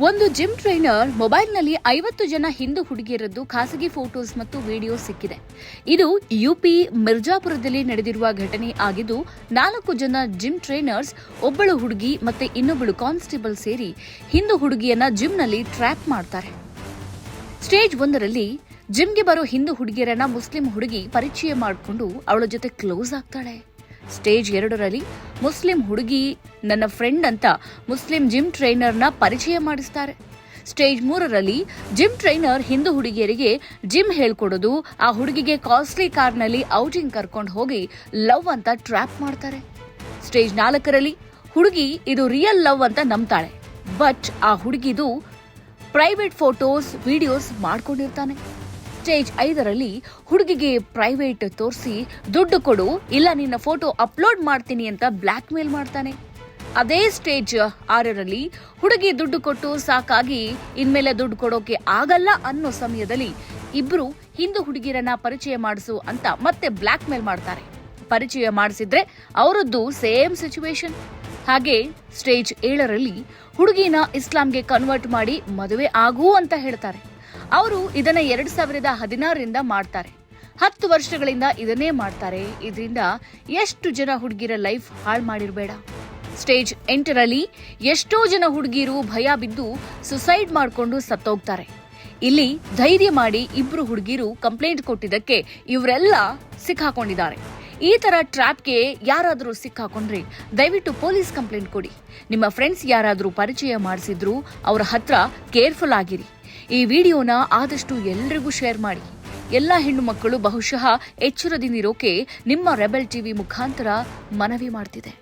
ಒಂದು gym trainer ಮೊಬೈಲ್ನಲ್ಲಿ 50 ಜನ ಹಿಂದೂ ಹುಡುಗಿಯರದ್ದು ಖಾಸಗಿ ಫೋಟೋಸ್ ಮತ್ತು ವಿಡಿಯೋ ಸಿಕ್ಕಿದೆ. ಇದು ಯುಪಿ ಮಿರ್ಜಾಪುರದಲ್ಲಿ ನಡೆದಿರುವ ಘಟನೆ ಆಗಿದ್ದು, 4 ಜನ ಜಿಮ್ ಟ್ರೈನರ್ಸ್, ಒಬ್ಬಳು ಹುಡುಗಿ ಮತ್ತೆ ಇನ್ನೊಬ್ಬಳು ಕಾನ್ಸ್ಟೇಬಲ್ ಸೇರಿ ಹಿಂದೂ ಹುಡುಗಿಯನ್ನ ಜಿಮ್ನಲ್ಲಿ ಟ್ರ್ಯಾಪ್ ಮಾಡ್ತಾರೆ. ಸ್ಟೇಜ್ 1ರಲ್ಲಿ ಜಿಮ್ಗೆ ಬರೋ ಹಿಂದೂ ಹುಡುಗಿಯರನ್ನ ಮುಸ್ಲಿಂ ಹುಡುಗಿ ಪರಿಚಯ ಮಾಡಿಕೊಂಡು ಅವಳ ಜೊತೆ ಕ್ಲೋಸ್ ಆಗ್ತಾಳೆ. ಸ್ಟೇಜ್ 2ರಲ್ಲಿ ಮುಸ್ಲಿಂ ಹುಡುಗಿ ನನ್ನ ಫ್ರೆಂಡ್ ಅಂತ ಮುಸ್ಲಿಂ ಜಿಮ್ ಟ್ರೈನರ್ನ ಪರಿಚಯ ಮಾಡಿಸ್ತಾರೆ. ಸ್ಟೇಜ್ 3ರಲ್ಲಿ ಜಿಮ್ ಟ್ರೈನರ್ ಹಿಂದೂ ಹುಡುಗಿಯರಿಗೆ ಜಿಮ್ ಹೇಳ್ಕೊಡೋದು, ಆ ಹುಡುಗಿಗೆ ಕಾಸ್ಟ್ಲಿ ಕಾರ್ನಲ್ಲಿ ಔಟಿಂಗ್ ಕರ್ಕೊಂಡು ಹೋಗಿ ಲವ್ ಅಂತ ಟ್ರ್ಯಾಪ್ ಮಾಡ್ತಾರೆ. ಸ್ಟೇಜ್ 4ರಲ್ಲಿ ಹುಡುಗಿ ಇದು ರಿಯಲ್ ಲವ್ ಅಂತ ನಂಬ್ತಾಳೆ. ಬಟ್ ಆ ಹುಡುಗಿದು ಪ್ರೈವೇಟ್ ಫೋಟೋಸ್ ವಿಡಿಯೋಸ್ ಮಾಡ್ಕೊಂಡಿರ್ತಾನೆ. ಸ್ಟೇಜ್ 5ರಲ್ಲಿ ಹುಡುಗಿಗೆ ಪ್ರೈವೇಟ್ ತೋರಿಸಿ ದುಡ್ಡು ಕೊಡು, ಇಲ್ಲ ನಿನ್ನ ಫೋಟೋ ಅಪ್ಲೋಡ್ ಮಾಡ್ತೀನಿ ಅಂತ ಬ್ಲ್ಯಾಕ್ ಮೇಲ್ ಮಾಡ್ತಾನೆ. ಅದೇ ಸ್ಟೇಜ್ 6ರಲ್ಲಿ ಹುಡುಗಿ ದುಡ್ಡು ಕೊಟ್ಟು ಸಾಕಾಗಿ ಇನ್ಮೇಲೆ ದುಡ್ಡು ಕೊಡೋಕೆ ಆಗಲ್ಲ ಅನ್ನೋ ಸಮಯದಲ್ಲಿ ಇಬ್ರು ಹಿಂದೂ ಹುಡುಗಿರನ್ನ ಪರಿಚಯ ಮಾಡಿಸು ಅಂತ ಮತ್ತೆ ಬ್ಲ್ಯಾಕ್ ಮೇಲ್ ಮಾಡ್ತಾರೆ. ಪರಿಚಯ ಮಾಡಿಸಿದ್ರೆ ಅವರದ್ದು ಸೇಮ್ ಸಿಚುವೇಶನ್. ಹಾಗೆ ಸ್ಟೇಜ್ 7ರಲ್ಲಿ ಹುಡುಗಿನ ಇಸ್ಲಾಂಗೆ ಕನ್ವರ್ಟ್ ಮಾಡಿ ಮದುವೆ ಆಗು ಅಂತ ಹೇಳ್ತಾರೆ. ಅವರು ಇದನ್ನ 2016ರಿಂದ ಮಾಡ್ತಾರೆ. 10 ವರ್ಷಗಳಿಂದ ಇದನ್ನೇ ಮಾಡ್ತಾರೆ. ಇದರಿಂದ ಎಷ್ಟು ಜನ ಹುಡುಗಿರ ಲೈಫ್ ಹಾಳು ಮಾಡಿರಬೇಡ. ಸ್ಟೇಜ್ 8ರಲ್ಲಿ ಎಷ್ಟೋ ಜನ ಹುಡುಗಿರು ಭಯ ಬಿದ್ದು ಸುಸೈಡ್ ಮಾಡಿಕೊಂಡು ಸತ್ತೋಗ್ತಾರೆ. ಇಲ್ಲಿ ಧೈರ್ಯ ಮಾಡಿ ಇಬ್ರು ಹುಡುಗಿರು ಕಂಪ್ಲೇಂಟ್ ಕೊಟ್ಟಿದ್ದಕ್ಕೆ ಇವರೆಲ್ಲ ಸಿಕ್ಕಾಕೊಂಡಿದ್ದಾರೆ. ಈ ತರ ಟ್ರ್ಯಾಪ್ಗೆ ಯಾರಾದರೂ ಸಿಕ್ಕಾಕೊಂಡ್ರೆ ದಯವಿಟ್ಟು ಪೊಲೀಸ್ ಕಂಪ್ಲೇಂಟ್ ಕೊಡಿ. ನಿಮ್ಮ ಫ್ರೆಂಡ್ಸ್ ಯಾರಾದರೂ ಪರಿಚಯ ಮಾಡಿಸಿದ್ರು ಅವರ ಹತ್ರ ಕೇರ್ಫುಲ್ ಆಗಿರಿ. ಈ ವಿಡಿಯೋನ ಆದಷ್ಟು ಎಲ್ರಿಗೂ ಶೇರ್ ಮಾಡಿ. ಎಲ್ಲ ಹೆಣ್ಣು ಮಕ್ಕಳು ಬಹುಶಃ ಎಚ್ಚರದಿಂದಿರೋಕೆ ನಿಮ್ಮ ರೆಬೆಲ್ ಟಿವಿ ಮುಖಾಂತರ ಮನವಿ ಮಾಡ್ತಿದೆ.